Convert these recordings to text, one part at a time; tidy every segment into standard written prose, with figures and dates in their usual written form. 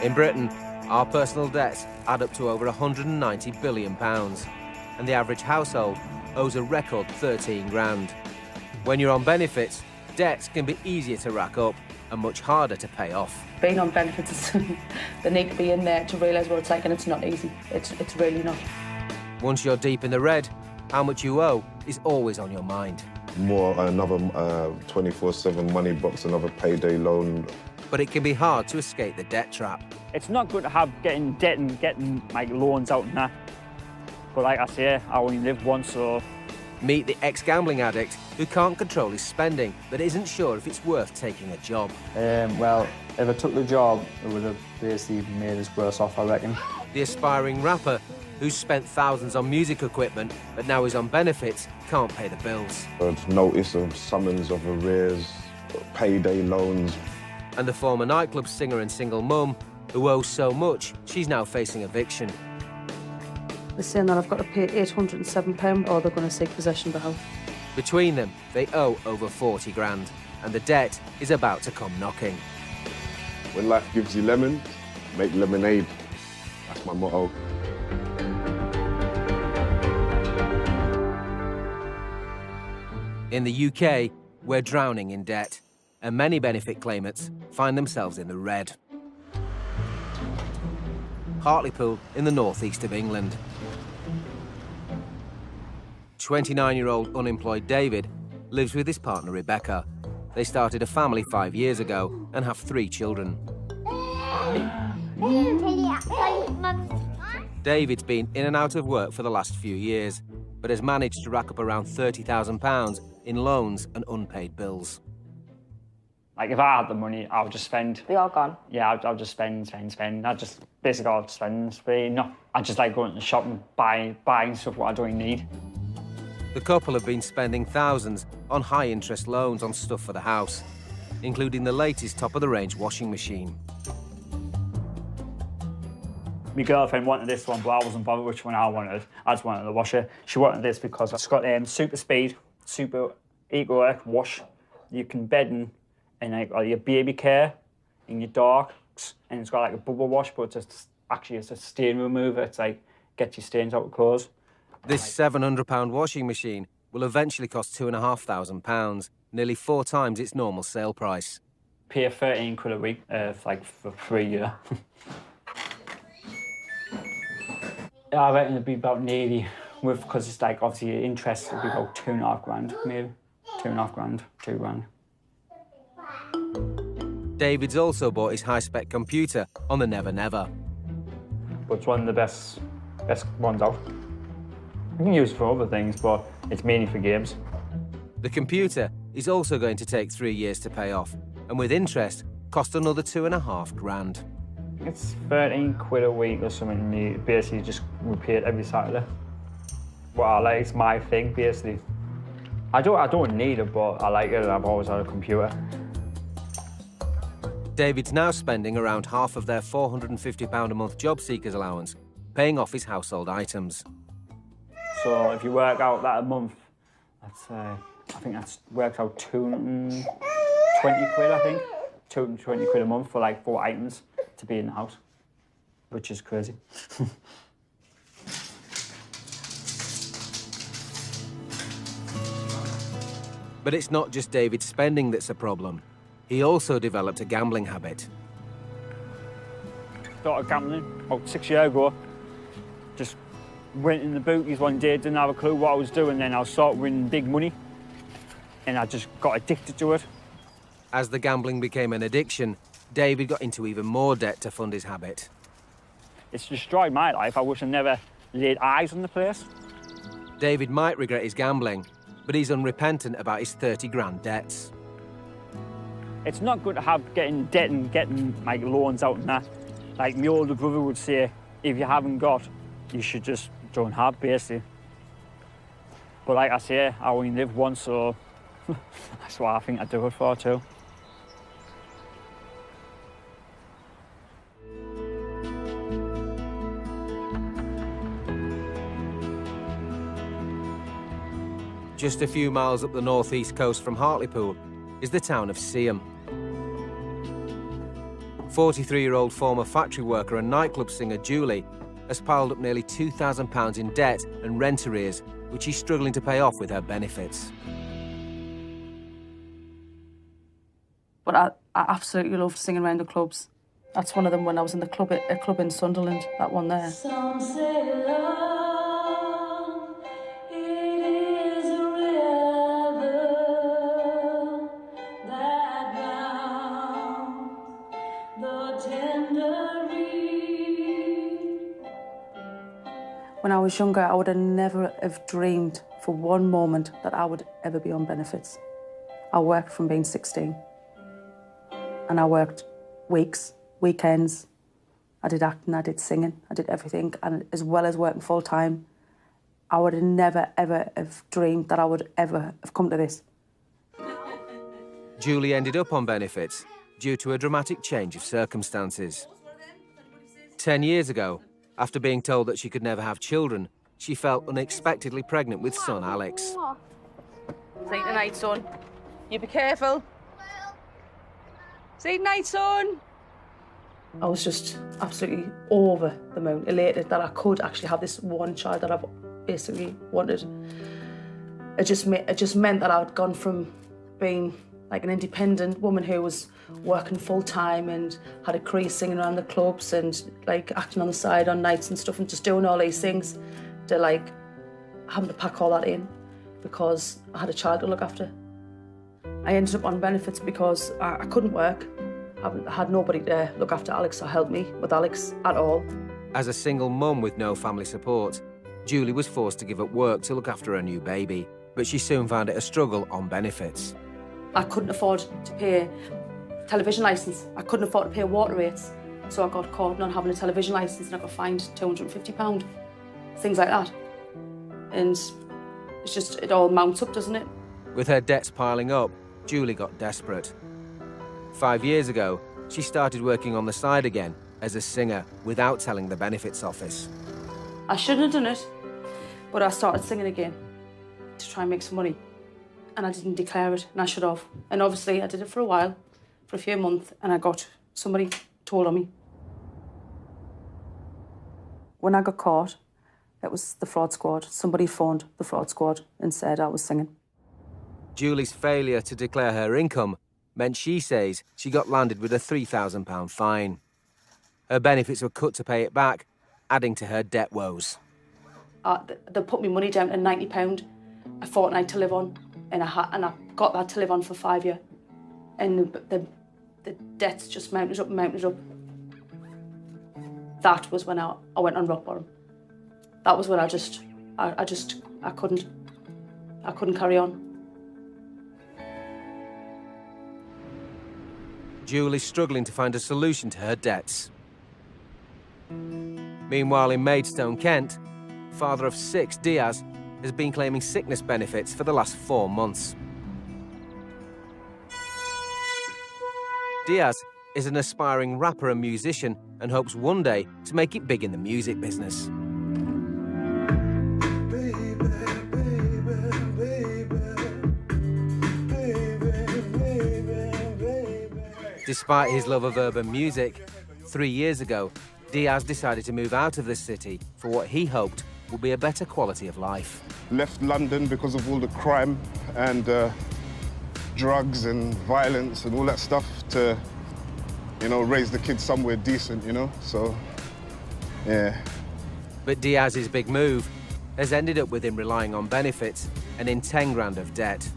In Britain, our personal debts add up to over £190 billion, and the average household owes a record 13 grand. When you're on benefits, debts can be easier to rack up and much harder to pay off. Being on benefits, they need to be in there to realise what it's like, and it's not easy. It's really not. Once you're deep in the red, how much you owe is always on your mind. More another 24/7 money box, another payday loan. But it can be hard to escape the debt trap. It's not good to have getting debt and getting like loans out and that. But like I say, I only live once, so... Meet the ex-gambling addict who can't control his spending but isn't sure if it's worth taking a job. Well, if I took the job, it would have basically made us worse off, I reckon. The aspiring rapper who's spent thousands on music equipment but now is on benefits can't pay the bills. Notice of summons of arrears, payday loans. And the former nightclub singer and single mum who owes so much she's now facing eviction. They're saying that I've got to pay £807 or they're going to seek possession of the house. Between them, they owe over 40 grand, and the debt is about to come knocking. When life gives you lemons, make lemonade. That's my motto. In the UK, we're drowning in debt, and many benefit claimants find themselves in the red. Hartlepool in the northeast of England. 29-year-old unemployed David lives with his partner Rebecca. They started a family 5 years ago and have 3 children. David's been in and out of work for the last few years, but has managed to rack up around £30,000 in loans and unpaid bills. Like, if I had the money, I would just spend. They are gone? Yeah, I'll just spend. Basically, I'll spend. I just like going to the shop and buying stuff what I don't need. The couple have been spending thousands on high-interest loans on stuff for the house, including the latest top-of-the-range washing machine. My girlfriend wanted this one, but I wasn't bothered which one I wanted. I just wanted the washer. She wanted this because it's got super speed, super eco wash. You can bed in like your baby care, in your darks, and it's got like a bubble wash, but it's a stain remover. It's like gets your stains out of clothes. This £700 washing machine will eventually cost £2,500, nearly 4 times its normal sale price. Pay 13 quid a week, for a year. I reckon it'd be about nearly, because it's like obviously interest would be about 2.5 grand, maybe 2.5 grand, 2 grand. David's also bought his high-spec computer on the Never Never. But it's one of the best ones out. You can use it for other things, but it's mainly for games. The computer is also going to take 3 years to pay off, and with interest, cost another 2.5 grand. It's 13 quid a week or something. You basically just repay it every Saturday. Well, like, it's my thing, basically. I don't need it, but I like it, and I've always had a computer. David's now spending around half of their £450 a month job seekers allowance, paying off his household items. So if you work out that a month, that's I think that's works out 220 quid, I think. 220 quid a month for like 4 items to be in the house, which is crazy. But it's not just David's spending that's a problem. He also developed a gambling habit. Started gambling about 6 years ago. Just went in the bookies one day, didn't have a clue what I was doing, then I started winning big money, and I just got addicted to it. As the gambling became an addiction, David got into even more debt to fund his habit. It's destroyed my life. I wish I never laid eyes on the place. David might regret his gambling, but he's unrepentant about his 30 grand debts. It's not good to have getting debt and getting like loans out and that. Like my older brother would say, if you haven't got, you should just don't have, basically. But like I say, I only live once, so that's what I think I do it for too. Just a few miles up the northeast coast from Hartlepool is the town of Seaham. 43-year-old former factory worker and nightclub singer Julie has piled up nearly £2,000 in debt and rent arrears, which she's struggling to pay off with her benefits. But I absolutely loved singing around the clubs. That's one of them when I was in the club, a club in Sunderland, that one there. Some say love, it is a river that drowns the tender reed. When I was younger, I would have never have dreamed for one moment that I would ever be on benefits. I worked from being 16. And I worked weeks, weekends. I did acting, I did singing, I did everything. And as well as working full time, I would have never, ever have dreamed that I would ever have come to this. Julie ended up on benefits due to a dramatic change of circumstances. 10 years ago, after being told that she could never have children, she felt unexpectedly pregnant with son Alex. Say tonight, son. You be careful. Say night, son. I was just absolutely over the moon, elated that I could actually have this one child that I've basically wanted. It just meant that I'd gone from being like an independent woman who was working full time and had a career singing around the clubs and like acting on the side on nights and stuff and just doing all these things to like having to pack all that in because I had a child to look after. I ended up on benefits because I couldn't work. I had nobody to look after Alex or help me with Alex at all. As a single mum with no family support, Julie was forced to give up work to look after her new baby, but she soon found it a struggle on benefits. I couldn't afford to pay television licence. I couldn't afford to pay water rates. So I got caught not having a television licence and I got fined £250. Things like that. And it's just, it all mounts up, doesn't it? With her debts piling up, Julie got desperate. 5 years ago, she started working on the side again as a singer without telling the benefits office. I shouldn't have done it, but I started singing again to try and make some money. And I didn't declare it, and I should have. And obviously I did it for a while, for a few months, and I got somebody told on me. When I got caught, it was the fraud squad. Somebody phoned the fraud squad and said I was singing. Julie's failure to declare her income meant she says she got landed with a £3,000 fine. Her benefits were cut to pay it back, adding to her debt woes. They put me money down to £90 a fortnight to live on, and I got that to live on for 5 years. And the debts just mounted up and mounted up. That was when I went on rock bottom. That was when I couldn't carry on. Julie's struggling to find a solution to her debts. Meanwhile, in Maidstone, Kent, father of 6, Diaz, has been claiming sickness benefits for the last 4 months. Diaz is an aspiring rapper and musician and hopes one day to make it big in the music business. Despite his love of urban music, 3 years ago, Diaz decided to move out of the city for what he hoped would be a better quality of life. Left London because of all the crime and drugs and violence and all that stuff to, you know, raise the kids somewhere decent, you know, so, yeah. But Diaz's big move has ended up with him relying on benefits and in 10 grand of debt.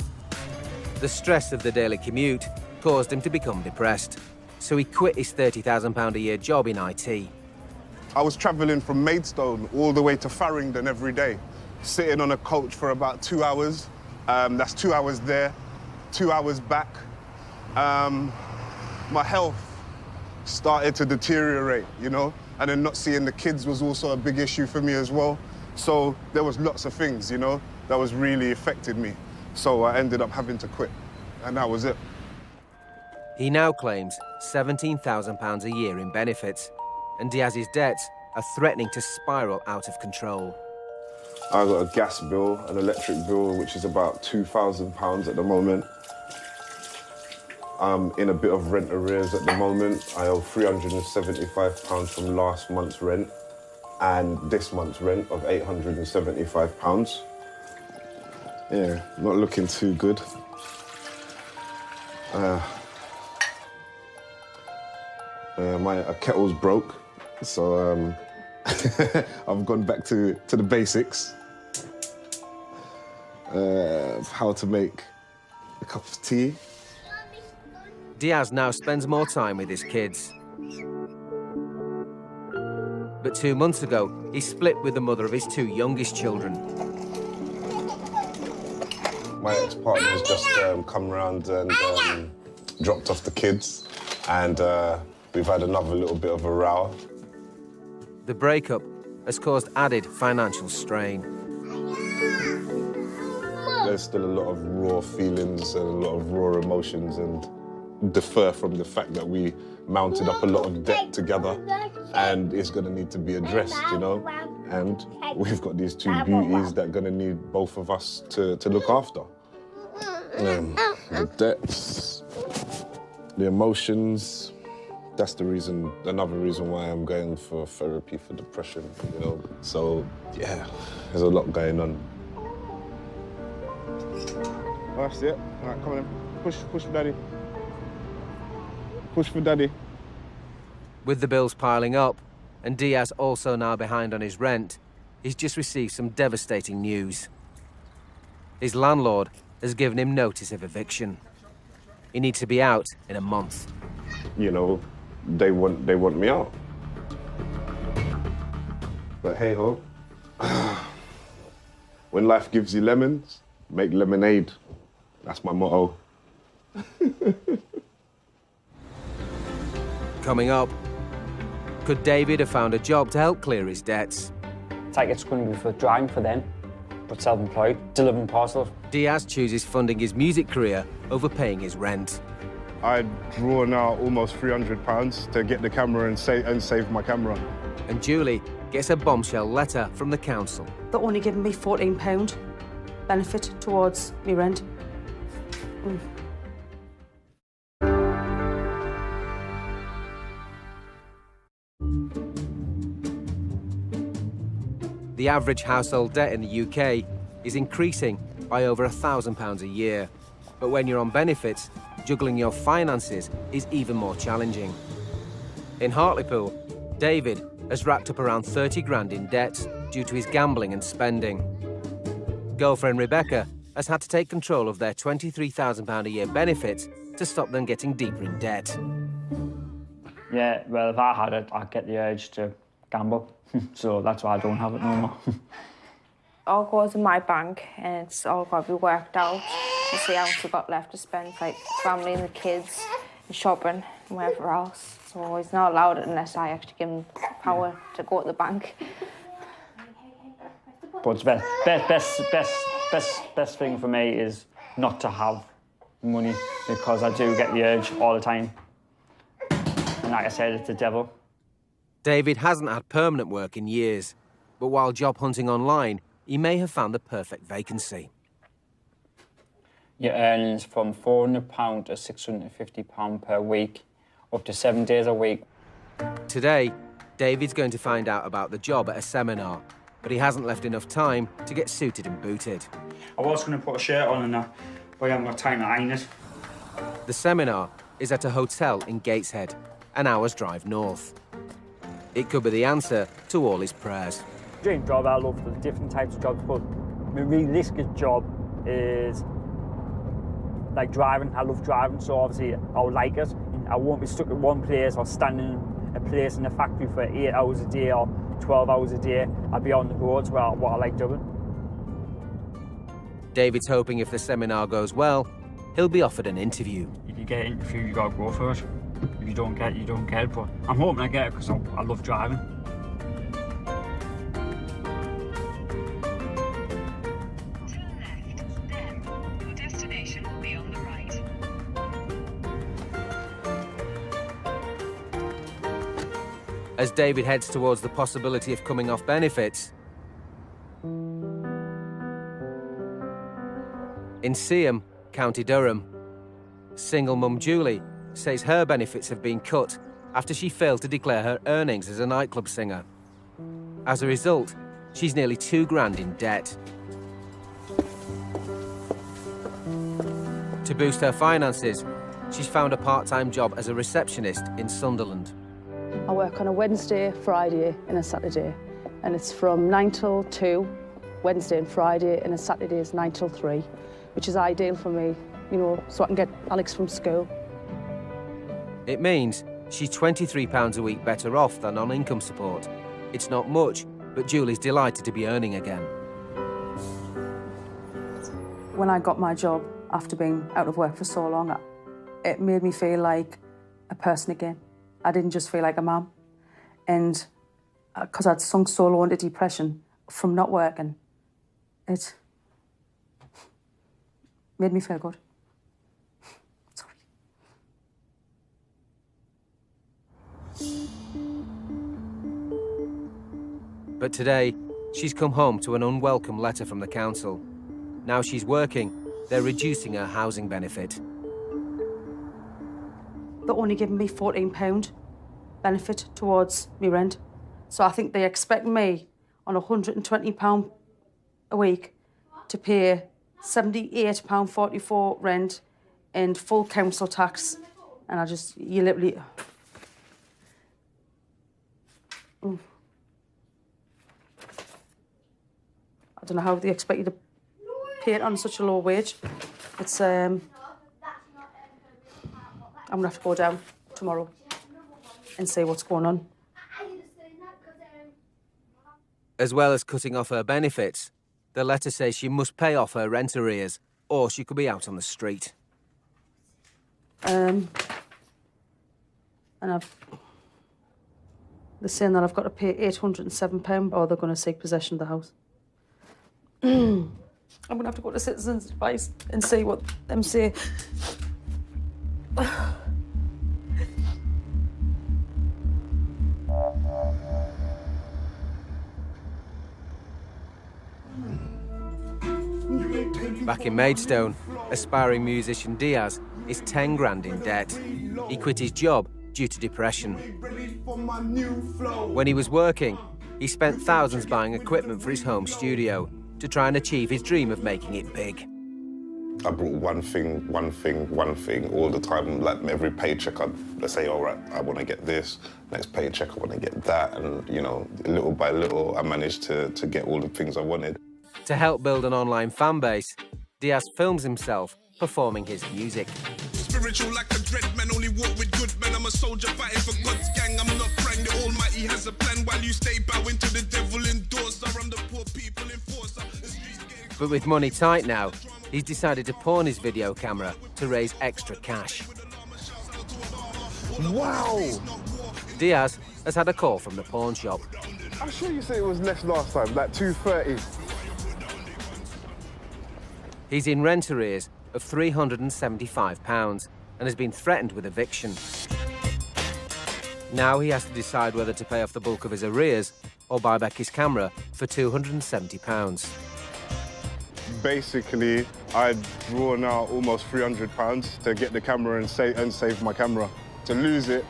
The stress of the daily commute caused him to become depressed, so he quit his £30,000 a year job in IT. I was travelling from Maidstone all the way to Farringdon every day, sitting on a coach for about 2 hours. That's 2 hours there, 2 hours back. My health started to deteriorate, you know, and then not seeing the kids was also a big issue for me as well. So there was lots of things, you know, that was really affected me. So I ended up having to quit, and that was it. He now claims £17,000 a year in benefits, and Diaz's debts are threatening to spiral out of control. I got a gas bill, an electric bill, which is about £2,000 at the moment. I'm in a bit of rent arrears at the moment. I owe £375 from last month's rent and this month's rent of £875. Yeah, not looking too good. My kettle's broke, so I've gone back to the basics. Of how to make a cup of tea. Diaz now spends more time with his kids. But 2 months ago, he split with the mother of his 2 youngest children. My ex-partner's just come round and dropped off the kids, and we've had another little bit of a row. The breakup has caused added financial strain. There's still a lot of raw feelings and a lot of raw emotions, and defer from the fact that we mounted up a lot of debt together, and it's going to need to be addressed, you know? And we've got these 2 beauties that are going to need both of us to look after. The debts, the emotions, that's the reason, another reason why I'm going for therapy for depression, you know? So, yeah, there's a lot going on. Oh, that's it. All right, come on in. Push for daddy. Push for daddy. With the bills piling up, and Diaz also now behind on his rent, he's just received some devastating news. His landlord has given him notice of eviction. He needs to be out in a month. You know, they want me out. But hey ho, when life gives you lemons, make lemonade. That's my motto. Coming up, could David have found a job to help clear his debts? It's like it's going to be for driving for them, but self-employed, delivering parcels. Diaz chooses funding his music career over paying his rent. I draw now almost £300 to get the camera and save my camera. And Julie gets a bombshell letter from the council. They're only giving me £14 benefit towards my rent. The average household debt in the UK is increasing by over £1,000 a year. But when you're on benefits, juggling your finances is even more challenging. In Hartlepool, David has racked up around 30 grand in debt due to his gambling and spending. Girlfriend Rebecca has had to take control of their £23,000 a year benefits to stop them getting deeper in debt. Yeah, well, if I had it, I'd get the urge to gamble. So that's why I don't have it no more. All goes in my bank and it's all got to be worked out to see how much we've got left to spend for like family and the kids and shopping and whatever else. So he's not allowed it unless I actually give him power to go to the bank. But the best thing for me is not to have money, because I do get the urge all the time. And like I said, it's the devil. David hasn't had permanent work in years, but while job hunting online, he may have found the perfect vacancy. Your earnings from £400 to £650 per week, up to 7 days a week. Today, David's going to find out about the job at a seminar, but he hasn't left enough time to get suited and booted. I was going to put a shirt on and that, but I haven't got time to iron it. The seminar is at a hotel in Gateshead, an hour's drive north. It could be the answer to all his prayers. Dream job, I love the different types of jobs, but my realistic job is like driving. I love driving, so obviously I would like it. I won't be stuck at one place or standing in a place in a factory for 8 hours a day or 12 hours a day. I'd be on the roads, what I like doing. David's hoping if the seminar goes well, he'll be offered an interview. If you get an interview, you gotta go for it. If you don't get it, you don't get it, but I'm hoping I get it because I love driving. Turn left, then your destination will be on the right. As David heads towards the possibility of coming off benefits, in Seaham, County Durham, Single mum Julie says her benefits have been cut after she failed to declare her earnings as a nightclub singer. As a result, she's nearly £2,000 in debt. To boost her finances, she's found a part-time job as a receptionist in Sunderland. I work on a Wednesday, Friday and a Saturday, and it's from 9 till 2, Wednesday and Friday, and a Saturday is 9 till 3, which is ideal for me, you know, so I can get Alex from school. It means she's £23 a week better off than on income support. It's not much, but Julie's delighted to be earning again. When I got my job after being out of work for so long, it made me feel like a person again. I didn't just feel like a mum. And because I'd sunk so low into depression from not working, it made me feel good. Sorry. But today, she's come home to an unwelcome letter from the council. Now she's working, they're reducing her housing benefit. They're only giving me £14 benefit towards my rent. So I think they expect me on £120 a week to pay £78.44 rent and full council tax. And you literally... Ooh. I don't know how they expect you to pay it on such a low wage. It's, I'm gonna have to go down tomorrow and see what's going on. As well as cutting off her benefits, the letter says she must pay off her rent arrears or she could be out on the street. And they're saying that I've got to pay £807 or they're going to take possession of the house. I'm going to have to go to Citizens Advice and see what them say. Back in Maidstone, aspiring musician Diaz is £10,000 in debt. He quit his job due to depression. When he was working, he spent thousands buying equipment for his home studio to try and achieve his dream of making it big. I brought one thing all the time. Like every paycheck, I'd say, all right, I want to get this. Next paycheck, I want to get that. And, you know, little by little, I managed to get all the things I wanted. To help build an online fan base, Diaz films himself performing his music. Spiritual like a dread man, only walk with good men. I'm a soldier fighting for God's gang. I'm not praying, the Almighty has a plan. While you stay bowing to the devil indoors, I'm the poor people enforcer. But with money tight now, he's decided to pawn his video camera to raise extra cash. Wow! Diaz has had a call from the pawn shop. I'm sure you said it was less last time, like 230. He's in rent arrears of £375 and has been threatened with eviction. Now he has to decide whether to pay off the bulk of his arrears or buy back his camera for £270. Basically, I'd drawn out almost £300 to get the camera and save my camera. To lose it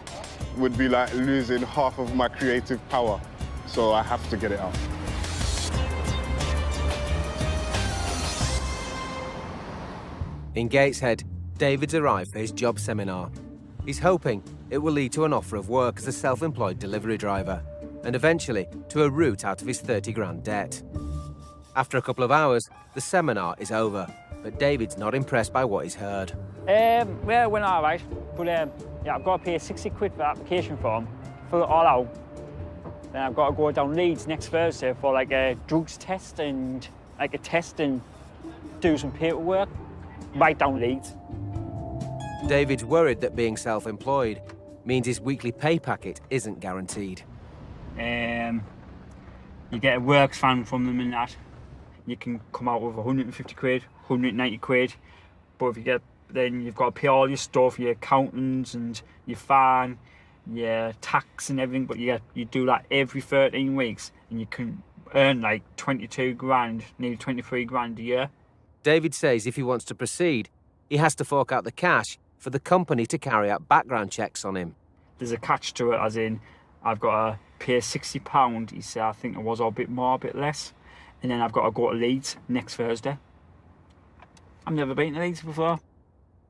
would be like losing half of my creative power, so I have to get it out. In Gateshead, David's arrived for his job seminar. He's hoping it will lead to an offer of work as a self-employed delivery driver and eventually to a route out of his £30,000 debt. After a couple of hours, the seminar is over, but David's not impressed by what he's heard. Well, it went all right, but yeah, I've got to pay 60 quid for the application form, fill it all out. Then I've got to go down Leeds next Thursday for like a drugs test and like a test and do some paperwork, right down Leeds. David's worried that being self-employed means his weekly pay packet isn't guaranteed. You get a works van from them and that. You can come out with 150 quid, 190 quid, but if you get, then you've got to pay all your stuff, your accountants and your van, your tax and everything, but you do that every 13 weeks and you can earn like 22 grand, nearly 23 grand a year. David says if he wants to proceed, he has to fork out the cash for the company to carry out background checks on him. There's a catch to it, as in, I've got to pay £60, he said, I think it was, or a bit more, a bit less. And then I've got to go to Leeds next Thursday. I've never been to Leeds before.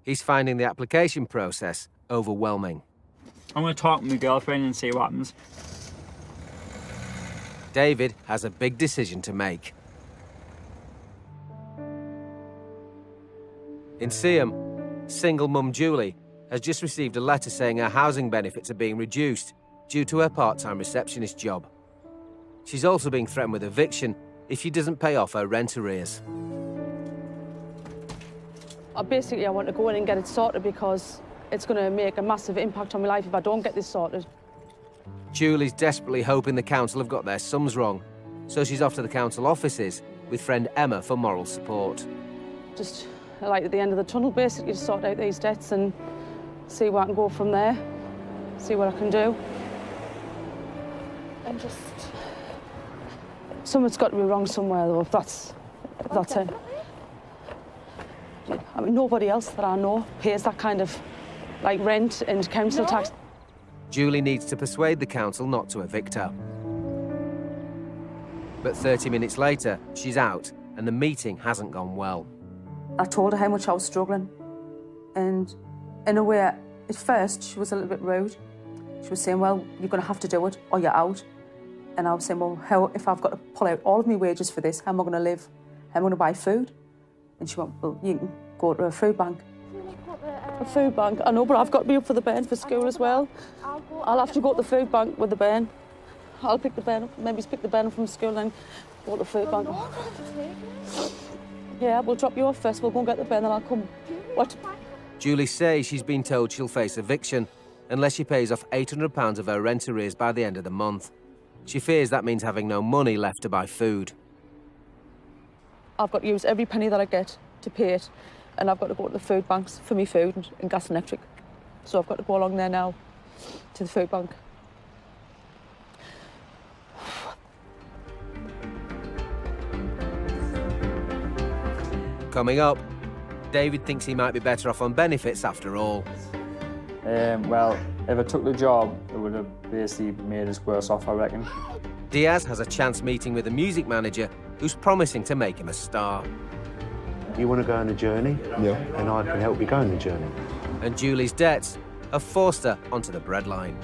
He's finding the application process overwhelming. I'm going to talk to my girlfriend and see what happens. David has a big decision to make. In Seaham, single mum Julie has just received a letter saying her housing benefits are being reduced due to her part-time receptionist job. She's also being threatened with eviction if she doesn't pay off her rent arrears. I want to go in and get it sorted because it's going to make a massive impact on my life if I don't get this sorted. Julie's desperately hoping the council have got their sums wrong, so she's off to the council offices with friend Emma for moral support. Just like at the end of the tunnel, basically, to sort out these debts and see where I can go from there, see what I can do. And just... Something's got to be wrong somewhere, though, if that's it. I mean, nobody else that I know pays that kind of, like, rent and council tax. Julie needs to persuade the council not to evict her. But 30 minutes later, she's out, and the meeting hasn't gone well. I told her how much I was struggling, and in a way, at first, she was a little bit rude. She was saying, well, you're going to have to do it, or you're out. And I was saying, well, how, if I've got to pull out all of my wages for this, how am I going to live? How am I going to buy food? And she went, well, you can go to a food bank. A food bank? I know, but I've got to be up for the Ben for school as well. I'll have to go to the food bank with the Ben. I'll pick the Ben up, maybe pick the Ben up from school and go to the food bank. Yeah, we'll drop you off first, we'll go and get the Ben and I'll come. What? Julie says she's been told she'll face eviction unless she pays off £800 of her rent arrears by the end of the month. She fears that means having no money left to buy food. I've got to use every penny that I get to pay it, and I've got to go to the food banks for me food and gas and electric. So I've got to go along there now to the food bank. Coming up, David thinks he might be better off on benefits after all. Well, if I took the job, it would have basically made us worse off, I reckon. Diaz has a chance meeting with a music manager who's promising to make him a star. You want to go on a journey? Yeah. And I can help you go on the journey. And Julie's debts have forced her onto the breadline.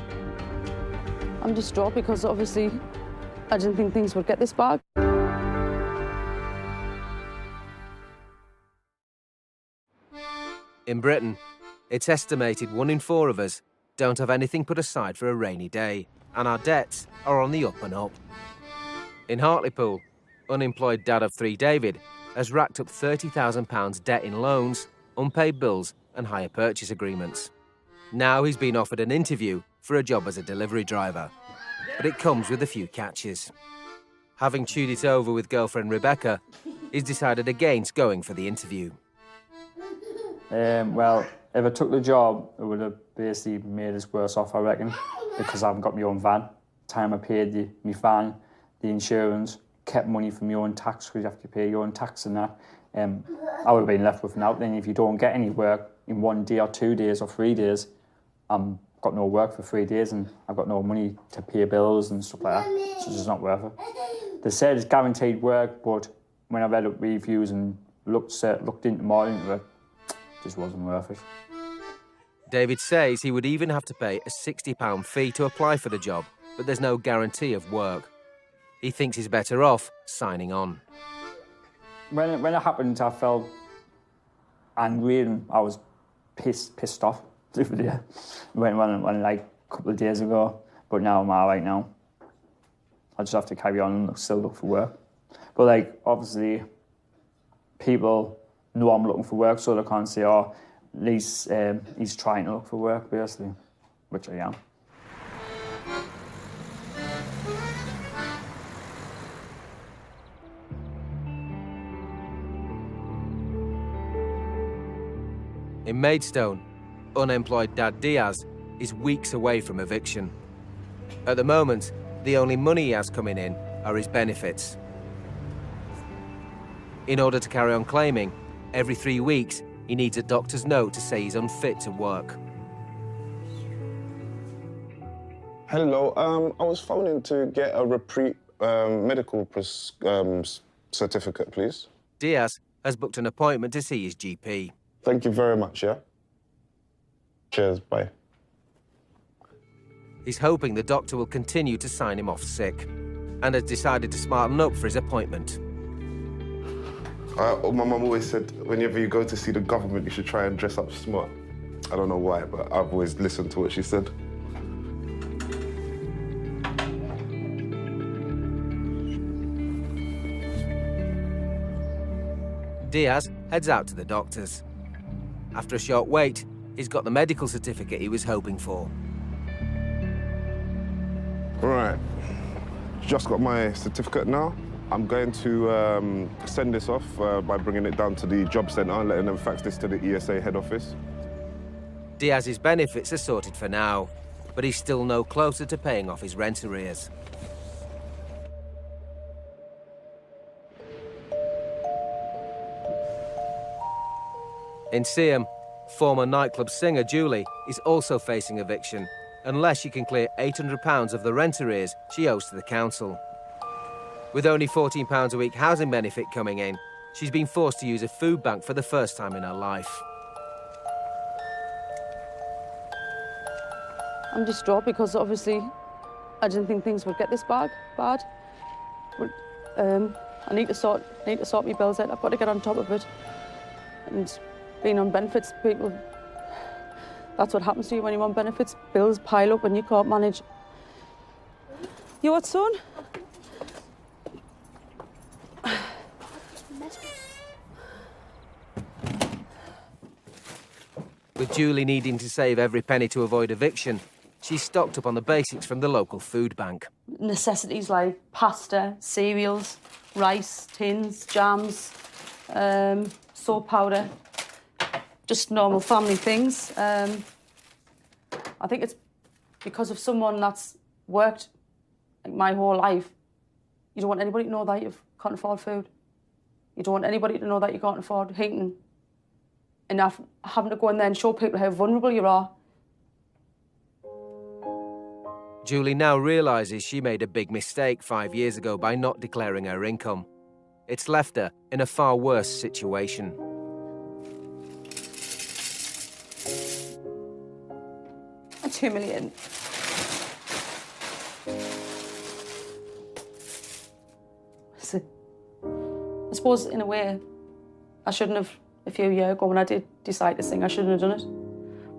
I'm distraught because obviously I didn't think things would get this bad. In Britain, it's estimated 1 in 4 of us don't have anything put aside for a rainy day, and our debts are on the up and up. In Hartlepool, unemployed dad of 3 David has racked up £30,000 debt in loans, unpaid bills and hire purchase agreements. Now he's been offered an interview for a job as a delivery driver, but it comes with a few catches. Having chewed it over with girlfriend Rebecca, he's decided against going for the interview. Well, if I took the job, it would have basically made us worse off, I reckon, because I haven't got my own van. Time I paid my van, the insurance, kept money from your own tax, because you have to pay your own tax and that. I would have been left with nothing. If you don't get any work in 1 day or 2 days or 3 days, I've got no work for 3 days and I've got no money to pay bills and stuff like that, so it's just not worth it. They said it's guaranteed work, but when I read up reviews and looked into more into it, it just wasn't worth it. David says he would even have to pay a £60 fee to apply for the job, but there's no guarantee of work. He thinks he's better off signing on. When it happened, I felt angry and I was pissed off the other day. When like a couple of days ago, but now I'm all right now. I just have to carry on and still look for work. But like, obviously, people know I'm looking for work, so they can't say, oh, at least he's trying to look for work, basically, which I am. In Maidstone, unemployed dad Diaz is weeks away from eviction. At the moment, the only money he has coming in are his benefits. In order to carry on claiming, every 3 weeks, he needs a doctor's note to say he's unfit to work. Hello, I was phoning to get a repeat medical certificate, please. Diaz has booked an appointment to see his GP. Thank you very much, yeah? Cheers, bye. He's hoping the doctor will continue to sign him off sick and has decided to smarten up for his appointment. My mum always said, whenever you go to see the government, you should try and dress up smart. I don't know why, but I've always listened to what she said. Diaz heads out to the doctor's. After a short wait, he's got the medical certificate he was hoping for. Right, just got my certificate now. I'm going to send this off by bringing it down to the job centre and letting them fax this to the ESA head office. Diaz's benefits are sorted for now, but he's still no closer to paying off his rent arrears. In Seaham, former nightclub singer Julie is also facing eviction unless she can clear £800 of the rent arrears she owes to the council. With only £14 a week housing benefit coming in, she's been forced to use a food bank for the first time in her life. I'm distraught because obviously I didn't think things would get this bad. But I need to sort my bills out. I've got to get on top of it. And being on benefits, people, that's what happens to you when you're on benefits. Bills pile up and you can't manage. You what, son? With Julie needing to save every penny to avoid eviction, she's stocked up on the basics from the local food bank. Necessities like pasta, cereals, rice, tins, jams, soap powder, just normal family things. I think it's because of someone that's worked like my whole life. You don't want anybody to know that you can't afford food. You don't want anybody to know that you can't afford heating. And having to go in there and show people how vulnerable you are. Julie now realises she made a big mistake 5 years ago by not declaring her income. It's left her in a far worse situation. $2 million. So, I suppose in a way, I shouldn't have. A few years ago when I did decide to sing, I shouldn't have done it.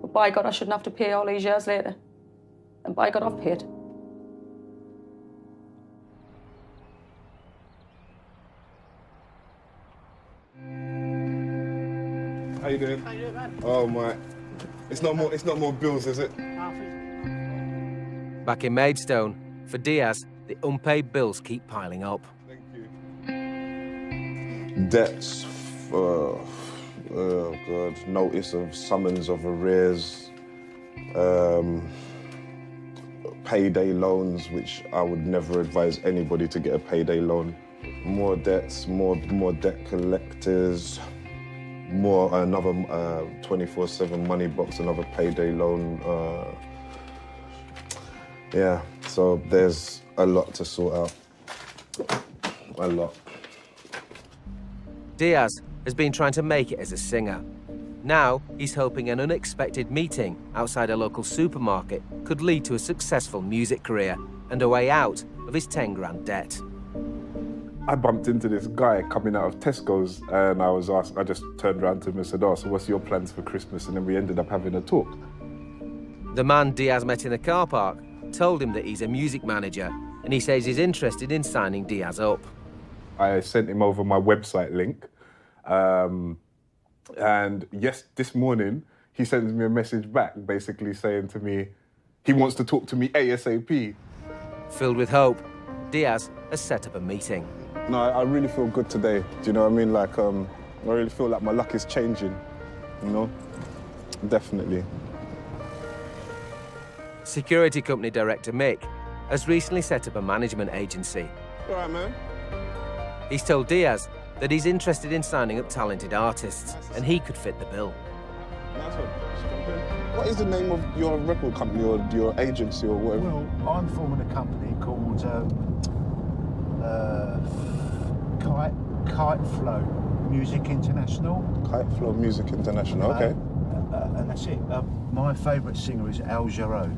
But by God, I shouldn't have to pay all these years later. And by God, I've paid. How you doing? How you doing, man? Oh my, it's not more bills, is it? Back in Maidstone, for Diaz, the unpaid bills keep piling up. Thank you. Debts. Oh God, notice of summons of arrears, payday loans, which I would never advise anybody to get a payday loan. More debts, more debt collectors, another 24/7 money box, another payday loan. Yeah, so there's a lot to sort out, a lot. Diaz has been trying to make it as a singer. Now, he's hoping an unexpected meeting outside a local supermarket could lead to a successful music career and a way out of his 10 grand debt. I bumped into this guy coming out of Tesco's and I just turned around to him and said, oh, so what's your plans for Christmas? And then we ended up having a talk. The man Diaz met in the car park told him that he's a music manager and he says he's interested in signing Diaz up. I sent him over my website link. And yes, this morning, he sends me a message back, basically saying to me, he wants to talk to me ASAP. Filled with hope, Diaz has set up a meeting. No, I really feel good today. Do you know what I mean? Like, I really feel like my luck is changing, you know? Definitely. Security company director Mick has recently set up a management agency. All right, man. He's told Diaz that he's interested in signing up talented artists, and he could fit the bill. Nice one. What is the name of your record company or your agency or whatever? Well, I'm forming a company called Kite Flow Music International. Kite Flow Music International, okay. And that's it. My favourite singer is Al Jarreau,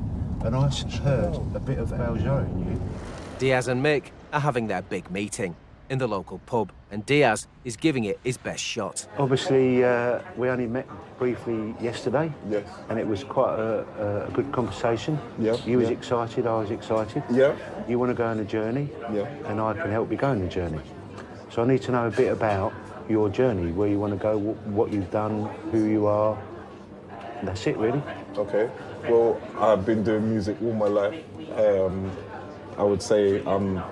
and I heard a bit of Al Jarreau in you. Diaz and Mick are having their big meeting in the local pub, and Diaz is giving it his best shot. Obviously, we only met briefly yesterday. Yes. And it was quite a good conversation. Yeah. You was excited, I was excited. Yeah. You want to go on a journey. Yeah. And I can help you go on the journey. So I need to know a bit about your journey, where you want to go, what you've done, who you are. And that's it, really. Okay. Well, I've been doing music all my life. I would say I'm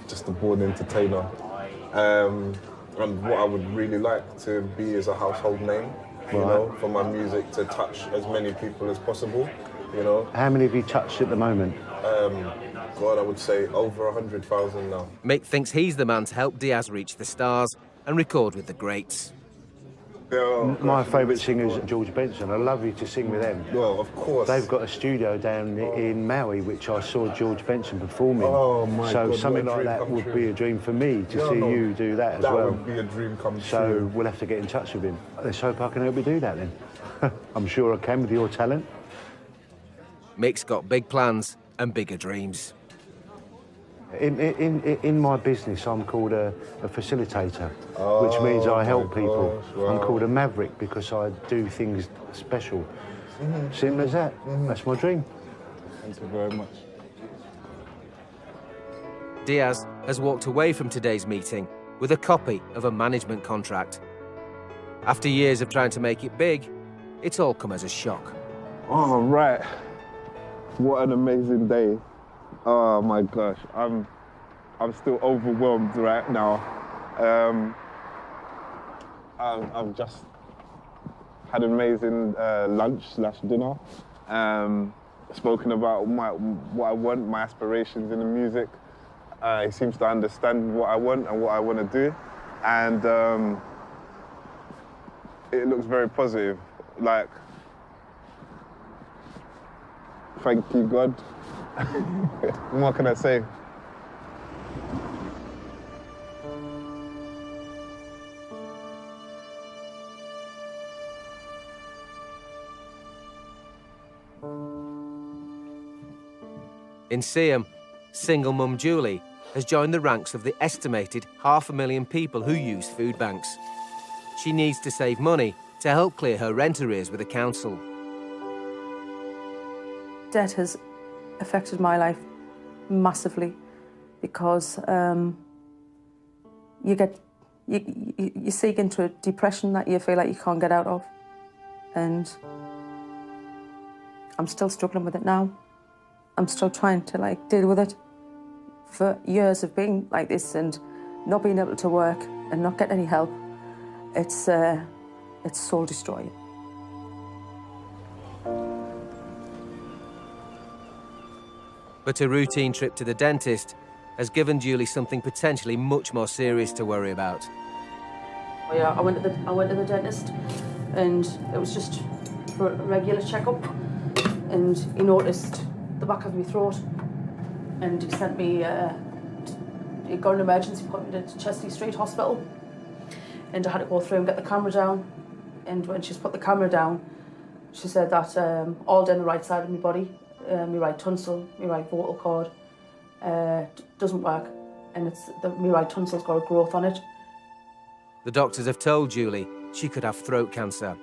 just a born entertainer. And what I would really like to be is a household name, you know, for my music to touch as many people as possible, you know. How many have you touched at the moment? God, I would say over 100,000 now. Mick thinks he's the man to help Diaz reach the stars and record with the greats. My favourite singer is George Benson. I love you to sing with them. Well, of course. They've got a studio down in Maui, which I saw George Benson performing. Oh, my so God, something what a like dream that come would true. be a dream for me, to see you do that as well. That would be a dream come So true. we'll have to get in touch with him. Let's hope I can help you do that then. I'm sure I can with your talent. Mick's got big plans and bigger dreams. In my business, I'm called a facilitator, which means I help people. gosh, wow. I'm called a maverick because I do things special. Simple as that. That's my dream. Thank you very much. Diaz has walked away from today's meeting with a copy of a management contract. After years of trying to make it big, it's all come as a shock. Oh, right. What an amazing day. Oh, my gosh. I'm still overwhelmed right now. I've just had an amazing lunch/dinner. Spoken about what I want, my aspirations in the music. He seems to understand what I want and what I want to do. And it looks very positive. Like, thank you, God. What can I say? In Siam, single mum Julie has joined the ranks of the estimated 500,000 people who use food banks. She needs to save money to help clear her rent arrears with the council. Debt has affected my life massively because you sink into a depression that you feel like you can't get out of, and I'm still struggling with it now. I'm still trying to deal with it. For years of being like this and not being able to work and not getting any help, it's soul destroying. But a routine trip to the dentist has given Julie something potentially much more serious to worry about. Yeah, I went to the dentist, and it was just for a regular checkup, and he noticed the back of my throat, and he sent me. He got an emergency appointment at Chesley Street Hospital, and I had to go through and get the camera down. And when she's put the camera down, she said that all down the right side of my body, my right tonsil, my right vocal cord, doesn't work, and my right tonsil's got a growth on it. The doctors have told Julie she could have throat cancer.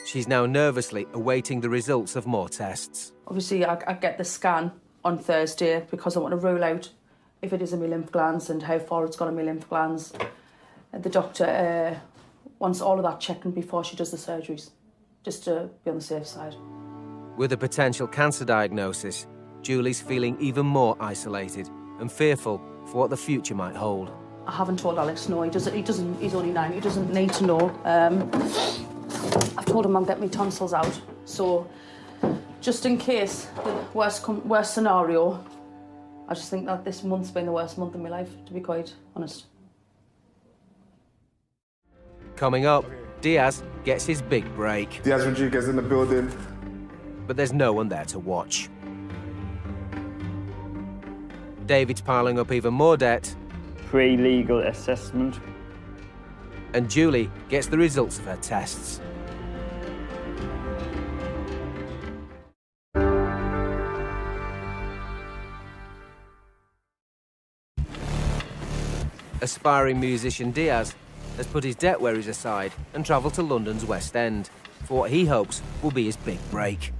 She's now nervously awaiting the results of more tests. Obviously, I get the scan on Thursday because I want to rule out if it is in my lymph glands and how far it's got in my lymph glands. The doctor wants all of that checking before she does the surgeries, just to be on the safe side. With a potential cancer diagnosis, Julie's feeling even more isolated and fearful for what the future might hold. I haven't told Alex no. He's only 9. He doesn't need to know. I've told him I'm getting my tonsils out. So, just in case the worst scenario, I just think that this month's been the worst month of my life, to be quite honest. Coming up, Diaz gets his big break. Diaz Rodriguez in the building. But there's no one there to watch. David's piling up even more debt. Pre-legal assessment. And Julie gets the results of her tests. Aspiring musician Diaz has put his debt worries aside and travelled to London's West End for what he hopes will be his big break.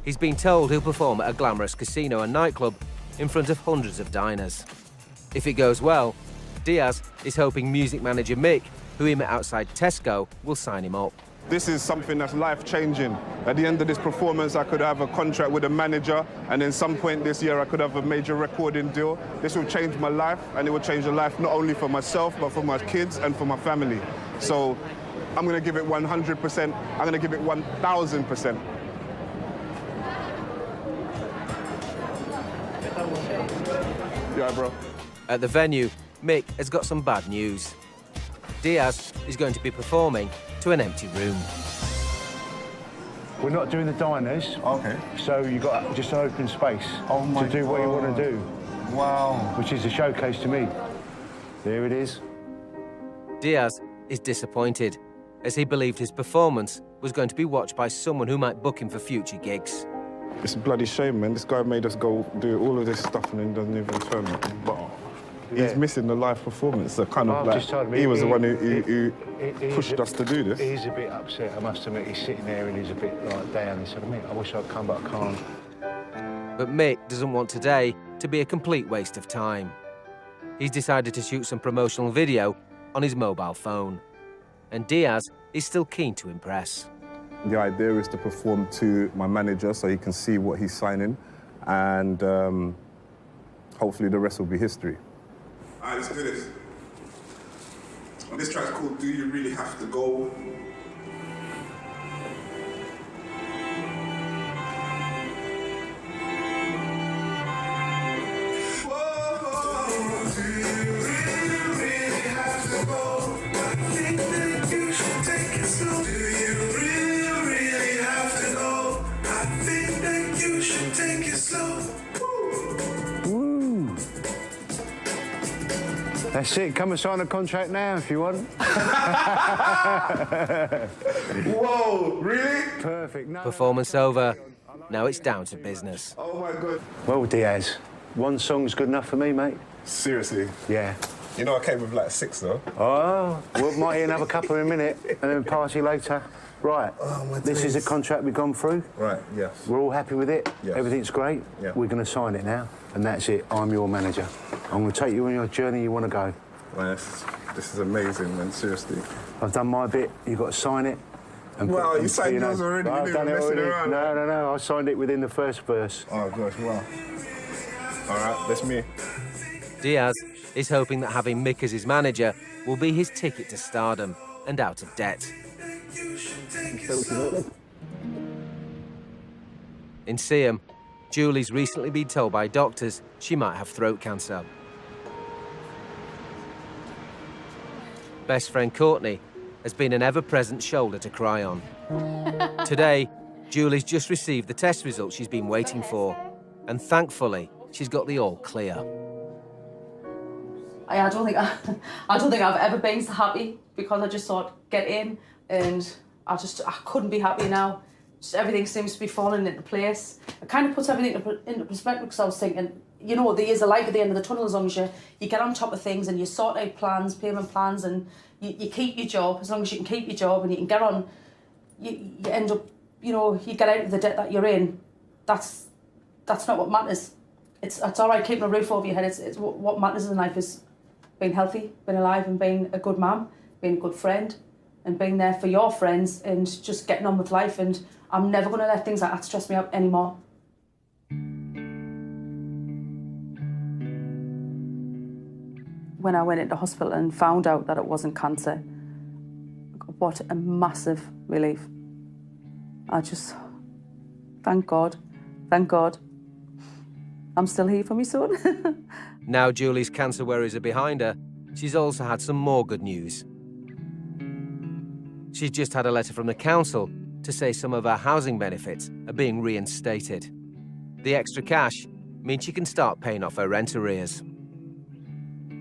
He's been told he'll perform at a glamorous casino and nightclub in front of hundreds of diners. If it goes well, Diaz is hoping music manager Mick, who he met outside Tesco, will sign him up. This is something that's life-changing. At the end of this performance, I could have a contract with a manager, and then some point this year, I could have a major recording deal. This will change my life, and it will change the life not only for myself, but for my kids and for my family. So I'm going to give it 100%. I'm going to give it 1,000%. Yeah, bro. At the venue, Mick has got some bad news. Diaz is going to be performing to an empty room. We're not doing the diners. Okay. So you've got just an open space to do what you want to do. Wow. Which is a showcase to me. There it is. Diaz is disappointed, as he believed his performance was going to be watched by someone who might book him for future gigs. It's a bloody shame, man. This guy made us go do all of this stuff and then doesn't even turn up. But he's missing the live performance. So kind of like, he was the one who pushed us to do this. He's a bit upset, I must admit. He's sitting there and he's a bit like down. He said, I wish I'd come, but I can't. But Mick doesn't want today to be a complete waste of time. He's decided to shoot some promotional video on his mobile phone. And Diaz is still keen to impress. The idea is to perform to my manager so he can see what he's signing, and hopefully the rest will be history. All right, let's do this. And this track's called Do You Really Have to Go? That's it. Come and sign a contract now if you want. Whoa, really? Perfect. No, Performance over. Now it's down to business. Oh my God. Well, Diaz, one song's good enough for me, mate. Seriously? Yeah. You know I came with like 6 though. Oh, we might even have a couple in a minute and then party later. Right. Oh, my this is a contract we've gone through. Right, yes. We're all happy with it. Yes. Everything's great. Yeah. We're going to sign it now, and that's it. I'm your manager. I'm going to take you on your journey you want to go. Man, this is amazing, man. Seriously. I've done my bit. You've got to sign it. And Well, you signed yours already. I've You done it didn't mess it already. around. No. I signed it within the first verse. Oh, gosh, wow. All right, that's me. Diaz is hoping that having Mick as his manager will be his ticket to stardom and out of debt. In Seaham, Julie's recently been told by doctors she might have throat cancer. Best friend Courtney has been an ever-present shoulder to cry on. Today, Julie's just received the test results she's been waiting for, and thankfully, she's got the all clear. I don't think I've ever been so happy, because I just thought, get in, and I couldn't be happier now. Just everything seems to be falling into place. It kind of puts everything into perspective, because I was thinking, you know, there is a light at the end of the tunnel as long as you get on top of things and you sort out plans, payment plans, and you keep your job. As long as you can keep your job and you can get on, you end up, you know, you get out of the debt that you're in. That's not what matters. It's all right keeping a roof over your head. It's what matters in life is being healthy, being alive, and being a good mum, being a good friend, and being there for your friends, and just getting on with life. And I'm never going to let things like that stress me out anymore. When I went into hospital and found out that it wasn't cancer, what a massive relief. I just, thank God. I'm still here for my son. Now Julie's cancer worries are behind her, she's also had some more good news. She's just had a letter from the council to say some of her housing benefits are being reinstated. The extra cash means she can start paying off her rent arrears.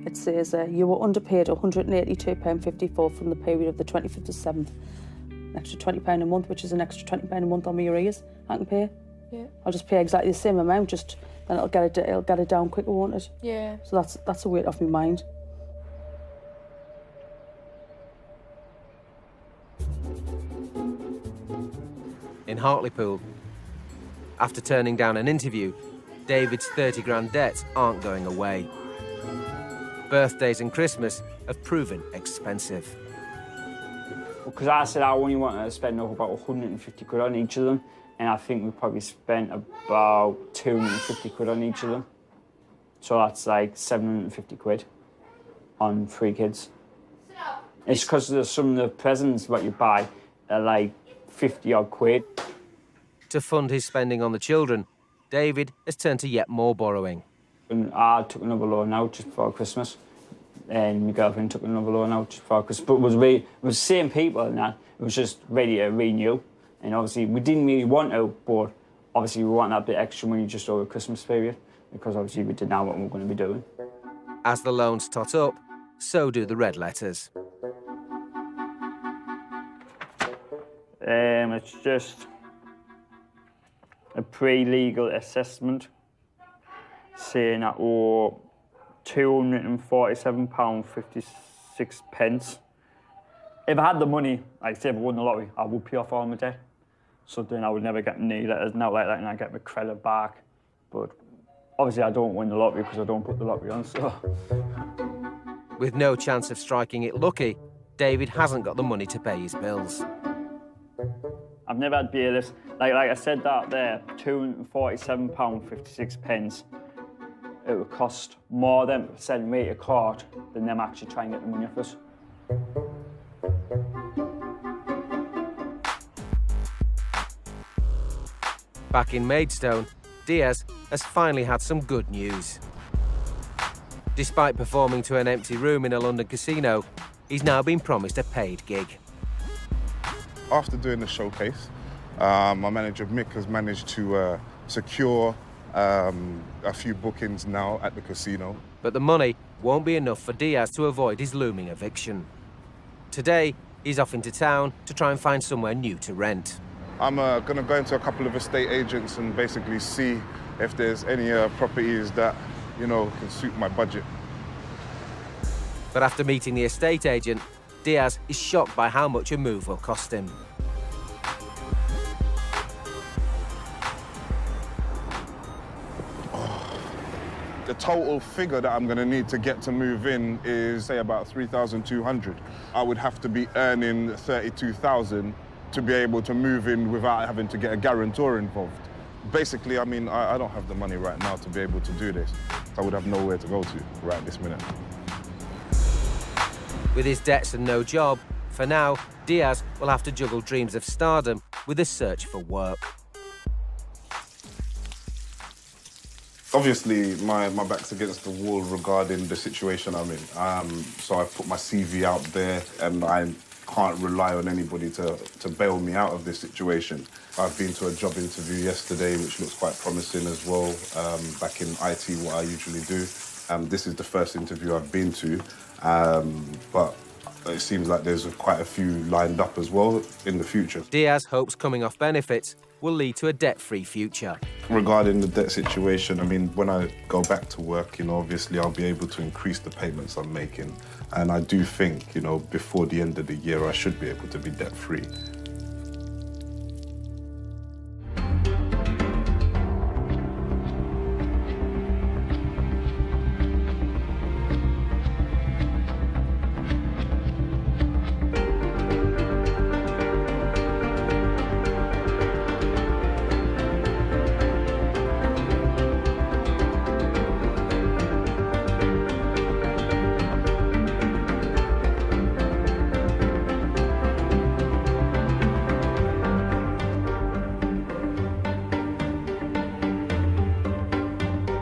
It says you were underpaid £182.54 from the period of the 25th to 7th. An extra £20 a month, which is an extra £20 a month on my arrears I can pay. Yeah. I'll just pay exactly the same amount, just then it'll get it down quicker, won't it? Yeah. So that's a weight off my mind. In Hartlepool, after turning down an interview, David's 30 grand debts aren't going away. Birthdays and Christmas have proven expensive. Because I said I only wanted to spend about 150 quid on each of them, and I think we probably spent about 250 quid on each of them. So that's like 750 quid on 3 kids. It's because some of the presents what you buy are like 50 odd quid. To fund his spending on the children, David has turned to yet more borrowing. And I took another loan out just before Christmas, and my girlfriend took another loan out just before Christmas. But it was the same people and that. It was just ready to renew. And obviously we didn't really want to, but obviously we want that bit extra money just over the Christmas period, because obviously we didn't know what we were going to be doing. As the loans tot up, so do the red letters. It's just a pre-legal assessment saying I owe £247.56. If I had the money, like say if I won the lottery, I would pay off all my debt. So then I would never get any letters and out like that, and I get my credit back. But obviously I don't win the lottery because I don't put the lottery on, so. With no chance of striking it lucky, David hasn't got the money to pay his bills. I've never had bailiffs. Like I said that there, £247.56. It would cost more than sending me to court than them actually trying to get the money off us. Back in Maidstone, Diaz has finally had some good news. Despite performing to an empty room in a London casino, he's now been promised a paid gig. After doing the showcase, my manager Mick has managed to secure a few bookings now at the casino. But the money won't be enough for Diaz to avoid his looming eviction. Today, he's off into town to try and find somewhere new to rent. I'm going to go into a couple of estate agents and basically see if there's any properties that, you know, can suit my budget. But after meeting the estate agent, Diaz is shocked by how much a move will cost him. The total figure that I'm going to need to get to move in is, say, about 3,200. I would have to be earning 32,000 to be able to move in without having to get a guarantor involved. Basically, I mean, I don't have the money right now to be able to do this. I would have nowhere to go to right this minute. With his debts and no job, for now, Diaz will have to juggle dreams of stardom with a search for work. Obviously, my back's against the wall regarding the situation I'm in. So I've put my CV out there, and I can't rely on anybody to bail me out of this situation. I've been to a job interview yesterday, which looks quite promising as well, back in IT, what I usually do. This is the first interview I've been to, but it seems like there's quite a few lined up as well in the future. Diaz hopes coming off benefits will lead to a debt-free future. Regarding the debt situation, I mean, when I go back to work, you know, obviously I'll be able to increase the payments I'm making. And I do think, you know, before the end of the year, I should be able to be debt-free.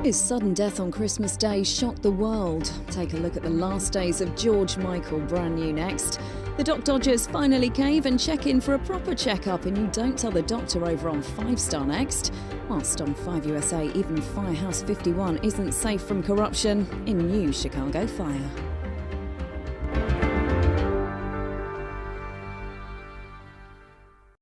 His sudden death on Christmas Day shocked the world. Take a look at the last days of George Michael, brand new next. The Doc Dodgers finally cave and check in for a proper checkup, and you don't tell the doctor over on 5 Star Next. Whilst on 5 USA, even Firehouse 51 isn't safe from corruption in new Chicago Fire.